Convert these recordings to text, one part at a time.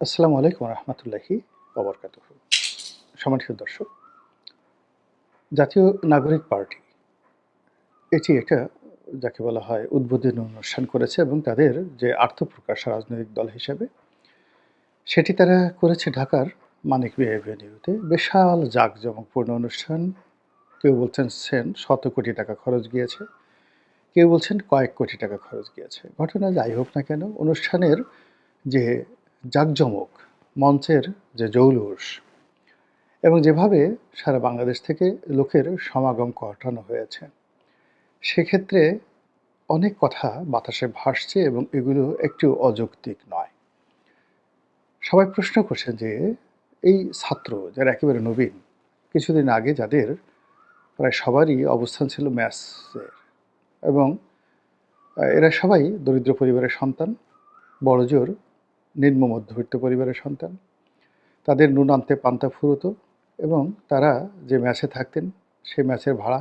আসসালামু আলাইকুম রহমতুল্লাহি ওবরকাতুহু। সম্মানিত দর্শক, জাতীয় নাগরিক পার্টি এটি একটা যাকে বলা হয় উদ্বোধনী অনুষ্ঠান করেছে এবং তাদের যে আত্মপ্রকাশ রাজনৈতিক দল হিসেবে সেটি তারা করেছে ঢাকার মানিক মিয়া এভিনিউতে। বিশাল জাঁকজমকপূর্ণ অনুষ্ঠান। কেউ বলছেন শত কোটি টাকা খরচ গিয়েছে, কেউ বলছেন কয়েক কোটি টাকা খরচ গিয়েছে। ঘটনা যাই হোক না কেন, অনুষ্ঠানের যে জাঁকজমক, মঞ্চের যে জৌলুস এবং যেভাবে সারা বাংলাদেশ থেকে লোকের সমাগম ঘটানো হয়েছে, সেক্ষেত্রে অনেক কথা বাতাসে ভাসছে এবং এগুলো একটু অযৌক্তিক নয়। সবাই প্রশ্ন করছে যে এই ছাত্র যারা একেবারে নবীন, কিছুদিন আগে যাদের প্রায় সবারই অবস্থান ছিল ম্যাথসের, এবং এরা সবাই দরিদ্র পরিবারের সন্তান, বড়জোর নিম্ন মধ্যবিত্ত পরিবারের সন্তান। তাদের নুন আনতে পান্তা ফুরোতো এবং তারা যে ম্যাচে থাকতেন সেই ম্যাচের ভাড়া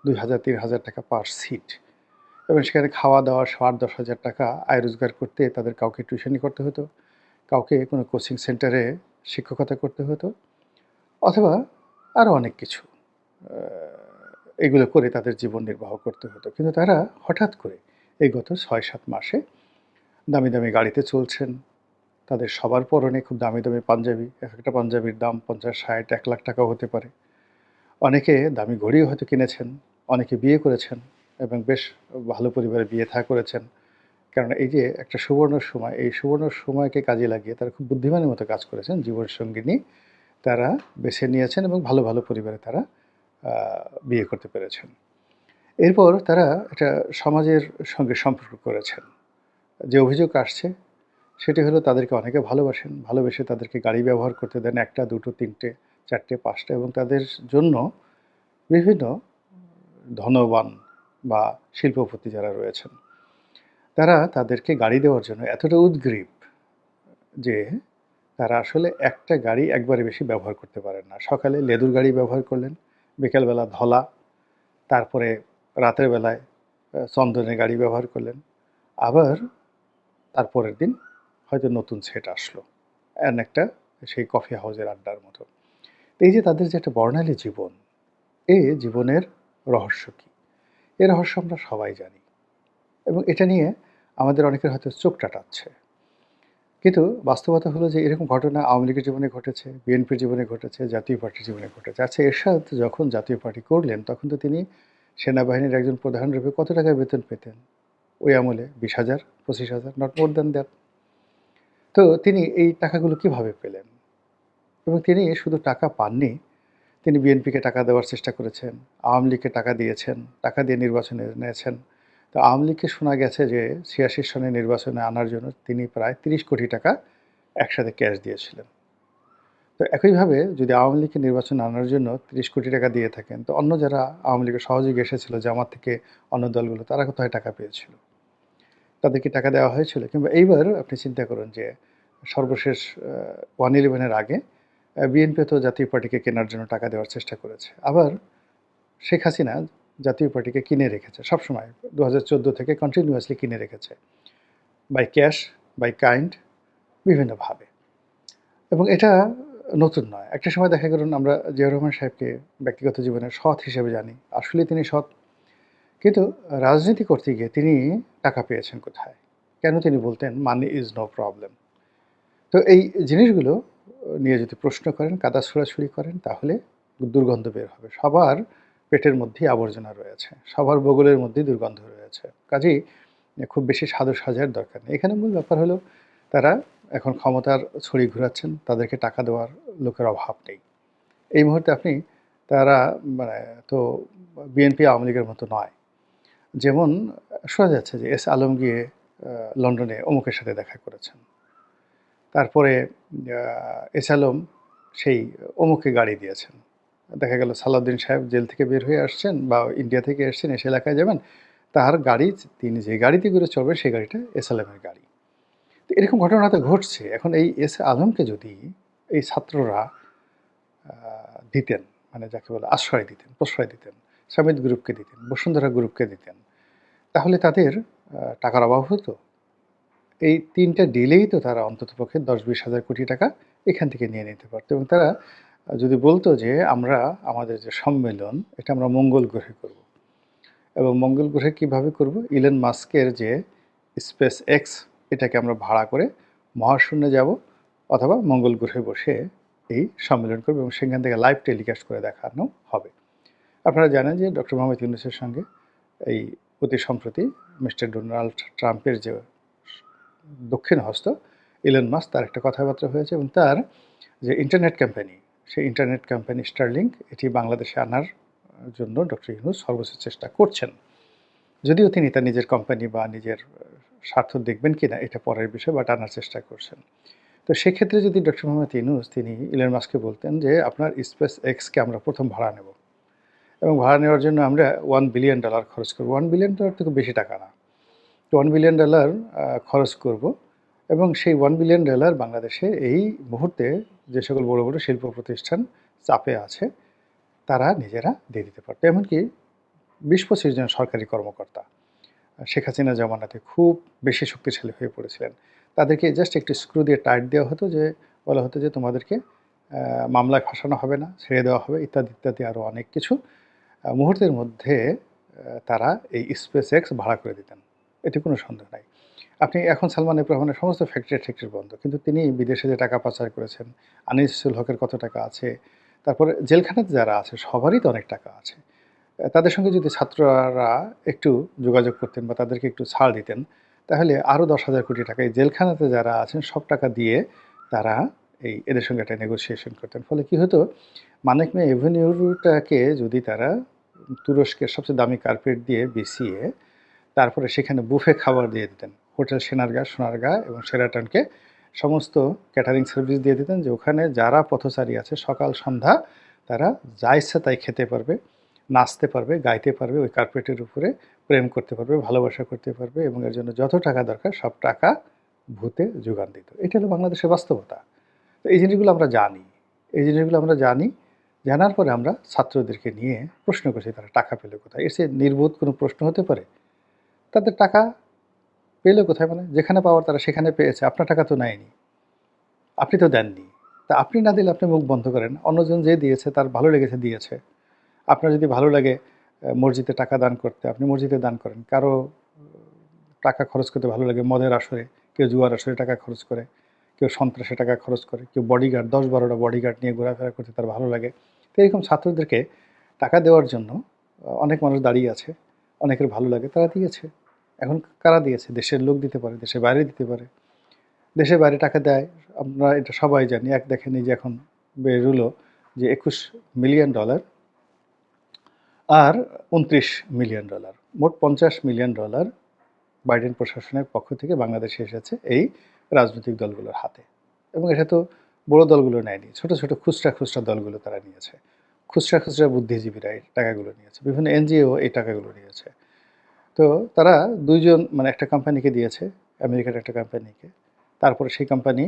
২,০০০-৩,০০০ টাকা পার সিট, এবং সেখানে খাওয়া দাওয়া ৮,০০০-১০,০০০ টাকা আয় রোজগার করতে তাদের কাউকে টিউশনি করতে হতো, কাউকে কোনো কোচিং সেন্টারে শিক্ষকতা করতে হতো, অথবা আরও অনেক কিছু। এগুলো করে তাদের জীবন নির্বাহ করতে হতো। কিন্তু তারা হঠাৎ করে এই গত ৬-৭ মাসে দামি দামি গাড়িতে চলছেন। তাদের সবার পরনে খুব দামি দামি পাঞ্জাবি। একেকটা পাঞ্জাবির দাম ৫০, ৬০, ১,০০,০০০ টাকাও হতে পারে। অনেকে দামি ঘড়িও হয়তো কিনেছেন, অনেকে বিয়ে করেছেন এবং বেশ ভালো পরিবারে বিয়ে থা করেছেন। কারণ এই যে একটা সুবর্ণ সময়, এই সুবর্ণ সময়কে কাজে লাগিয়ে তারা খুব বুদ্ধিমানের মতো কাজ করেছেন। জীবনসঙ্গিনী তারা বেছে নিয়েছেন এবং ভালো, ভালো পরিবারে তারা আ বিয়ে করতে পেরেছেন। এরপর তারা একটা সমাজের সঙ্গে সম্পর্ক করেছেন। যে অভিযোগ আসছে সেটি হলো তাদেরকে অনেকে ভালোবাসেন। ভালোবেসে তাদেরকে গাড়ি ব্যবহার করতে দেন ১ টা, ২ টো, ৩ টে, ৪ টে, ৫ টা, এবং তাদের জন্য বিভিন্ন ধনবান বা শিল্পপতি যারা রয়েছেন, তারা তাদেরকে গাড়ি দেওয়ার জন্য এতটা উদগ্রীব যে তারা আসলে একটা গাড়ি একবারে বেশি ব্যবহার করতে পারেন না। সকালে লেদুর গাড়ি ব্যবহার করলেন, বিকালবেলা ধলা, তারপরে রাতের বেলায় চন্দনের গাড়ি ব্যবহার করলেন। আবার তারপরের দিন হয়তো নতুন সেট আসলো। একটা সেই কফি হাউসের আড্ডার মতো। এই যে তাদের যে একটা বর্ণালী জীবন, এই জীবনের রহস্য কী? এ রহস্য আমরা সবাই জানি এবং এটা নিয়ে আমাদের অনেকের হয়তো চোখ টাটাচ্ছে। কিন্তু বাস্তবতা হলো যে এরকম ঘটনা আওয়ামী লীগের জীবনে ঘটেছে, বিএনপির জীবনে ঘটেছে, জাতীয় পার্টির জীবনে ঘটেছে। আচ্ছা, এরশাদ যখন জাতীয় পার্টি করলেন তখন তো তিনি সেনাবাহিনীর একজন প্রধানরূপে কত টাকা বেতন পেতেন? ওই আমলে ২০,০০০, ২৫,০০০, নট মোর দ্যান দ্যাট। তো তিনি এই টাকাগুলো কিভাবে পেলেন? এবং তিনি শুধু টাকা পাননি, তিনি বিএনপিকে টাকা দেওয়ার চেষ্টা করেছেন, আওয়ামী লীগকে টাকা দিয়েছেন, টাকা দিয়ে নির্বাচনে এনেছেন। তো আওয়ামী লীগকে শোনা গেছে যে ৮৬ সনে নির্বাচনে আনার জন্য তিনি প্রায় ৩০ কোটি টাকা একসাথে ক্যাশ দিয়েছিলেন। তো একইভাবে যদি আওয়ামী লীগকে নির্বাচনে আনার জন্য ৩০ কোটি টাকা দিয়ে থাকেন, তো অন্য যারা আওয়ামী লীগের সহযোগী এসেছিল জামাত থেকে, অন্য দলগুলো, তারা কোথায় টাকা পেয়েছিল? তাদের কি টাকা দেওয়া হয়েছিল? কিংবা এইবার আপনি চিন্তা করুন যে সর্বশেষ 1/11 এর আগে বিএনপি তো জাতীয় পার্টিকে কেনার জন্য টাকা দেওয়ার চেষ্টা করেছে। আবার শেখ হাসিনা জাতীয় পার্টিকে কিনে রেখেছে সবসময়। ২০১৪ থেকে কন্টিনিউয়াসলি কিনে রেখেছে। বাই ক্যাশ, বাই কাইন্ড, বিভিন্নভাবে। এবং এটা নতুন নয়। একটা সময় দেখা গেল আমরা জিয়াউর রহমান সাহেবকে ব্যক্তিগত জীবনে সৎ হিসেবে জানি। আসলেই তিনি সৎ। কিন্তু রাজনীতি করতে গিয়ে তিনি টাকা পেয়েছেন কোথায়? কেন তিনি বলতেন, "মানি ইজ নো প্রবলেম"? তো এই জিনিসগুলো নিয়ে যদি প্রশ্ন করেন, কাদা ছোড়াছুড়ি করেন, তাহলে দুর্গন্ধ বের হবে। সবার পেটের মধ্যেই আবর্জনা রয়েছে। সবার বগলের মধ্যেই দুর্গন্ধ রয়েছে। কাজেই খুব বেশি সাধু সাজার দরকার নেই। এখানে মূল ব্যাপার হলো তারা এখন ক্ষমতার ছড়ি ঘোরাচ্ছেন। তাদেরকে টাকা দেওয়ার লোকের অভাব নেই। এই মুহূর্তে আপনি তারা মানে তো বিএনপি আওয়ামী লীগের মতো নয়। যেমন শোনা যাচ্ছে যে এস আলম গিয়ে লন্ডনে অমুকের সাথে দেখা করেছেন। তারপরে এস আলম সেই অমুকে গাড়ি দিয়েছেন। দেখা গেল সালাউদ্দিন সাহেব জেল থেকে বের হয়ে আসছেন বা ইন্ডিয়া থেকে এসছেন, এসে এলাকায় যাবেন। তার গাড়ি, তিনি যে গাড়িতে করে চড়বেন সেই গাড়িটা এস আলমের গাড়ি। তো এরকম ঘটনা তো ঘটছে। এখন এই এস আলমকে যদি এই ছাত্ররা আ দিতেন, মানে যাকে বলে আশ্রয় দিতেন, প্রশ্রয় দিতেন, সামিদ গ্রুপকে দিতেন, বসুন্ধরা গ্রুপকে দিতেন, তাহলে তাদের টাকার অভাব হতো? এই ৩টা ডিলেই তো তারা অন্ততপক্ষে ১০-২০ হাজার কোটি টাকা এখান থেকে নিয়ে নিতে পারত এবং তারা যদি বলতো যে আমরা আমাদের যে সম্মেলন এটা আমরা মঙ্গল গ্রহে করব এবং মঙ্গল গ্রহে কীভাবে করব? ইলন মাস্কের যে স্পেস এক্স এটাকে আমরা ভাড়া করে মহাশূন্যে যাব অথবা মঙ্গল গ্রহে বসে এই সম্মেলন করব এবং সেখান থেকে লাইভ টেলিকাস্ট করে দেখানো হবে। আপনারা জানেন যে ডক্টর মোহাম্মদ ইউনূসের সঙ্গে এই অতি সম্প্রতি মিস্টার ডোনাল্ড ট্রাম্পের যে দক্ষিণ হস্ত ইলন মাস্ক তার একটা কথাবার্তা হয়েছে এবং তার যে ইন্টারনেট কোম্পানি সেই ইন্টারনেট কোম্পানি স্টারলিংক এটি বাংলাদেশে আনার জন্য ডক্টর ইউনূস সর্বোচ্চ চেষ্টা করছেন। যদিও তিনি তার নিজের কোম্পানি বা নিজের স্বার্থ দেখবেন কিনা এটা পরের বিষয়, বাট আনার চেষ্টা করছেন। তো সেক্ষেত্রে যদি ডক্টর মোহাম্মদ ইউনূস তিনি ইলন মাস্ককে বলতেন যে আপনার স্পেস এক্সকে আমরা প্রথম ভাড়া নেব এবং ভাড়া নেওয়ার জন্য আমরা $1 বিলিয়ন খরচ করব। $1 বিলিয়ন থেকে বেশি টাকা না, $1 বিলিয়ন খরচ করব এবং সেই $1 বিলিয়ন বাংলাদেশে এই মুহূর্তে যে সকল বড় বড় শিল্প প্রতিষ্ঠান চাপে আছে তারা নিজেরা দিয়ে দিতে পারত। এমনকি ২০-২৫ জন সরকারি কর্মকর্তা শেখ হাসিনা জামানাতে খুব বেশি শক্তিশালী হয়ে পড়েছিলেন, তাদেরকে জাস্ট একটু স্ক্রু দিয়ে টাইট দেওয়া হতো, যে বলা হতো যে তোমাদেরকে মামলায় ফাঁসানো হবে না, ছেড়ে দেওয়া হবে ইত্যাদি ইত্যাদি আরও অনেক কিছু। মুহূর্তের মধ্যে তারা এই স্পেস এক্স ভাড়া করে দিতেন, এতে কোনো সন্দেহ নাই। আপনি এখন সালমান এফ রহমানের সমস্ত ফ্যাক্টরি বন্ধ, কিন্তু তিনি বিদেশে যে টাকা পাচার করেছেন, আনিসুল হকের কত টাকা আছে, তারপরে জেলখানাতে যারা আছে সবারই তো অনেক টাকা আছে। তাদের সঙ্গে যদি ছাত্ররা একটু যোগাযোগ করতেন বা তাদেরকে একটু ছাড় দিতেন, তাহলে আরও 10,000 কোটি টাকা এই জেলখানাতে যারা আছেন সব টাকা দিয়ে তারা এদের সঙ্গে একটা নেগোসিয়েশন করতেন। ফলে কি হতো, মানিক মে এভিনিউটাকে যদি তারা তুরস্কের সবচেয়ে দামি কার্পেট দিয়ে বিছিয়ে তারপরে সেখানে বুফে খাবার দিয়ে দিতেন, হোটেল সোনারগাঁ এবং শেরাটনকে সমস্ত ক্যাটারিং সার্ভিস দিয়ে দিতেন, যে ওখানে যারা পথচারী আছে সকাল সন্ধ্যা তারা যা ইচ্ছা তাই খেতে পারবে, নাচতে পারবে, গাইতে পারবে, ওই কার্পেটের উপরে প্রেম করতে পারবে, ভালোবাসা করতে পারবে এবং এর জন্য যত টাকা দরকার সব টাকা ভূতে যোগান দিত। এটা হলো বাংলাদেশের বাস্তবতা। তো এই জিনিসগুলো আমরা জানি, জানার পরে আমরা ছাত্রদেরকে নিয়ে প্রশ্ন করছি তারা টাকা পেল কোথায়। এর চেয়ে নির্বোধ কোনো প্রশ্ন হতে পারে? তাদের টাকা পেলো কোথায়? মানে যেখানে পাওয়ার তারা সেখানে পেয়েছে, আপনার টাকা তো নেয়নি, আপনি তো দেননি। তা আপনি না দিলে আপনি মুখ বন্ধ করেন, অন্যজন যে দিয়েছে তার ভালো লেগেছে দিয়েছে। আপনার যদি ভালো লাগে মসজিদে টাকা দান করতে, আপনি মসজিদে দান করেন। কারো টাকা খরচ করতে ভালো লাগে মদের আসরে, কেউ জুয়ার আসরে টাকা খরচ করে, কেউ সন্ত্রাসে টাকা খরচ করে, কেউ বডিগার্ড 10-12টা বডিগার্ড নিয়ে ঘোরাফেরা করতে তার ভালো লাগে। তো এরকম ছাত্রদেরকে টাকা দেওয়ার জন্য অনেক মানুষ দাঁড়িয়ে আছে, অনেকের ভালো লাগে, তারা দিয়েছে। এখন কারা দিয়েছে? দেশের লোক দিতে পারে, দেশের বাইরে দিতে পারে। দেশের বাইরে টাকা দেয় আমরা এটা সবাই জানি। দেখেন এই যে এখন বেরুলো যে $21 মিলিয়ন আর $29 মিলিয়ন, মোট $50 মিলিয়ন বাইডেন প্রশাসনের পক্ষ থেকে বাংলাদেশে এসেছে এই রাজনৈতিক দলগুলোর হাতে। এবং এটা তো বড় দলগুলো নেয়নি, ছোট ছোট খুচরা দলগুলো তারা নিয়েছে, খুচরা বুদ্ধিজীবীরা এই টাকাগুলো নিয়েছে, বিভিন্ন এনজিও এই টাকাগুলো নিয়েছে। তো তারা দুইজন, মানে একটা কোম্পানিকে দিয়েছে, আমেরিকার একটা কোম্পানিকে, তারপরে সেই কোম্পানি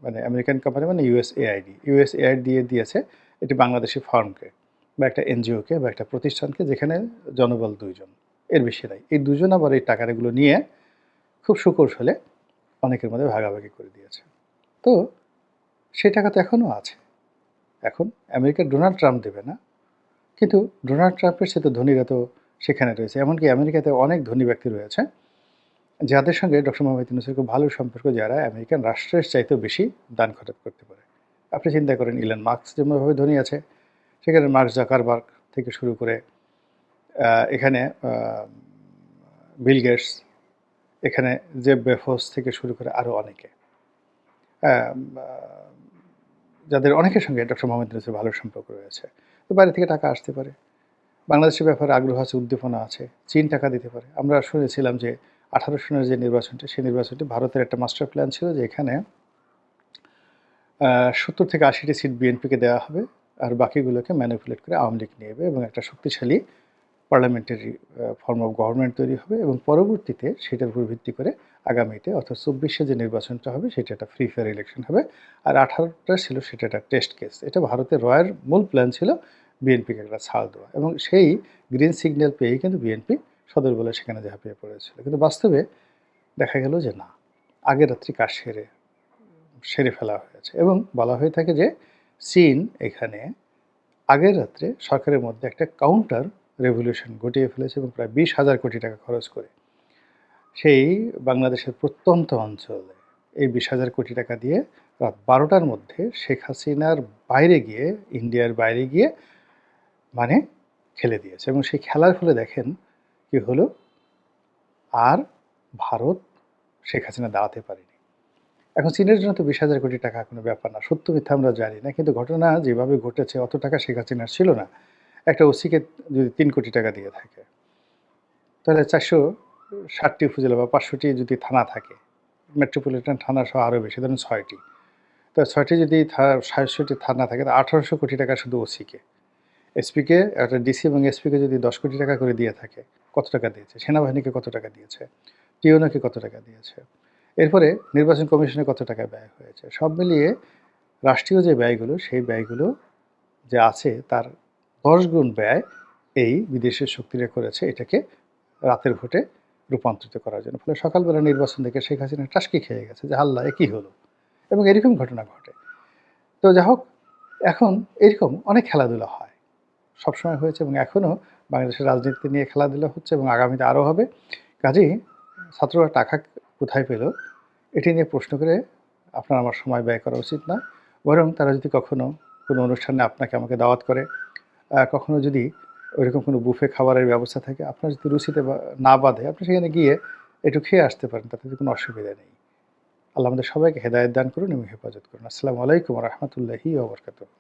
মানে আমেরিকান কোম্পানি মানে ইউএসএআইডি দিয়ে দিয়েছে এটি বাংলাদেশি ফার্মকে বা একটা এনজিওকে বা একটা প্রতিষ্ঠানকে, যেখানে জনবল 2 জন, এর বেশি নাই। এই 2 জন আবার এই টাকাগুলো নিয়ে খুব সুকৌশলে অনেকের মধ্যে ভাগাভাগি করে দিয়েছে। তো সেই টাকা তো এখনও আছে। এখন আমেরিকার ডোনাল্ড ট্রাম্প দেবে না, কিন্তু ডোনাল্ড ট্রাম্পের সে তো ধনীরা তো সেখানে রয়েছে। এমনকি আমেরিকাতে অনেক ধনী ব্যক্তি রয়েছে যাদের সঙ্গে ডক্টর মোহাম্মদ ইউনূসের খুব ভালো সম্পর্ক, যারা আমেরিকান রাষ্ট্রের চাইতেও বেশি দান খরচ করতে পারে। আপনি চিন্তা করেন, ইলন মাস্ক যেমনভাবে ধনী আছে, সেখানে মার্ক জাকারবার্গ থেকে শুরু করে এখানে বিল গেটস, এখানে জেফ বেজোস থেকে শুরু করে আরও অনেকে, যাদের অনেকের সঙ্গে ডক্টর মোহাম্মদ ইউনূসের ভালো সম্পর্ক রয়েছে। তো বাইরে থেকে টাকা আসতে পারে, বাংলাদেশের ব্যাপারে আগ্রহ আছে, উদ্দীপনা আছে, চীন টাকা দিতে পারে। আমরা শুনেছিলাম যে 18 সনের যে নির্বাচনটি, সেই নির্বাচনটি ভারতের একটা মাস্টার প্ল্যান ছিল, যে এখানে 70 থেকে 80টি সিট বিএনপিকে দেওয়া হবে আর বাকিগুলোকে ম্যানিপুলেট করে আওয়ামী লীগ নিয়ে যাবে এবং একটা শক্তিশালী পার্লামেন্টারি ফর্ম অফ গভর্নমেন্ট তৈরি হবে এবং পরবর্তীতে সেটার উপর ভিত্তি করে আগামীতে অর্থাৎ 24-এ যে নির্বাচনটা হবে সেটা একটা ফ্রি ফেয়ার ইলেকশন হবে। আর 18টা ছিল সেটা একটা টেস্ট কেস। এটা ভারতের রয়ের মূল প্ল্যান ছিল বিএনপিকে একটা ছাড় দেওয়া, এবং সেই গ্রিন সিগন্যাল পেয়েই কিন্তু বিএনপি সদর বলে সেখানে ঝাঁপিয়ে পড়েছিল। কিন্তু বাস্তবে দেখা গেল যে না, আগের রাত্রি কাজ সেরে ফেলা হয়েছে এবং বলা হয়ে থাকে যে চীন এখানে আগের রাত্রে সরকারের মধ্যে একটা কাউন্টার রেভলিউশন ঘটিয়ে ফেলেছে এবং প্রায় 20,000 কোটি টাকা খরচ করে সেই বাংলাদেশের প্রত্যন্ত অঞ্চলে এই 20,000 কোটি টাকা দিয়ে রাত 12টার মধ্যে শেখ হাসিনার বাইরে গিয়ে, ইন্ডিয়ার বাইরে গিয়ে মানে খেলে দিয়েছে এবং সেই খেলার ফলে দেখেন কি হলো, আর ভারত শেখ হাসিনা দাঁড়াতে পারেনি। এখন চীনের জন্য তো 20,000 কোটি টাকা কোনো ব্যাপার না, সত্য মিথ্যা আমরা জানি না, কিন্তু ঘটনা যেভাবে ঘটেছে অত টাকা শেখ হাসিনার ছিল না। একটা ওসিকে যদি 3 কোটি টাকা দিয়ে থাকে, তাহলে 460টি উপজেলা বা 500টি যদি থানা থাকে, মেট্রোপলিটন থানা সহ আরও বেশি, ধরুন 6টি, তো 6টি যদি 660টি থানা থাকে, তো 1800 কোটি টাকা শুধু ওসিকে। এসপিকে, একটা ডিসি এবং এসপিকে যদি 10 কোটি টাকা করে দিয়ে থাকে, কত টাকা দিয়েছে? সেনাবাহিনীকে কত টাকা দিয়েছে? টিওনাকে কত টাকা দিয়েছে? এরপরে নির্বাচন কমিশনে কত টাকা ব্যয় হয়েছে? সব মিলিয়ে রাষ্ট্রীয় যে ব্যয়গুলো, সেই ব্যয়গুলো যে আছে তার 10 গুণ ব্যয় এই বিদেশের শক্তিরা করেছে এটাকে রাতের ভোটে রূপান্তরিত করার জন্য। ফলে সকালবেলা নির্বাচন থেকে শেখ হাসিনা টাসকি খেয়ে গেছে যে আল্লাহ এ কী হলো? এবং এরকম ঘটনা ঘটে। তো যা হোক, এখন এরকম অনেক খেলাধুলা হয়, সবসময় হয়েছে এবং এখনও বাংলাদেশের রাজনীতি নিয়ে খেলাধুলা হচ্ছে এবং আগামীতে আরও হবে। কাজেই ছাত্ররা টাকা কোথায় পেল এটি নিয়ে প্রশ্ন করে আপনার আমার সময় ব্যয় করা উচিত না। বরং তারা যদি কখনো কোনো অনুষ্ঠানে আপনাকে আমাকে দাওয়াত করে, কখনো যদি ওইরকম কোনো বুফে খাবারের ব্যবস্থা থাকে, আপনার যদি রুচিতে না বাধে, আপনি সেখানে গিয়ে একটু খেয়ে আসতে পারেন, তাতে কোনো অসুবিধা নেই। আল্লাহ আমাদের সবাইকে হেদায়েত দান করুন এবং হেফাজত করুন। আসসালামু আলাইকুম ওয়া রাহমাতুল্লাহি ওয়া বারাকাতুহু।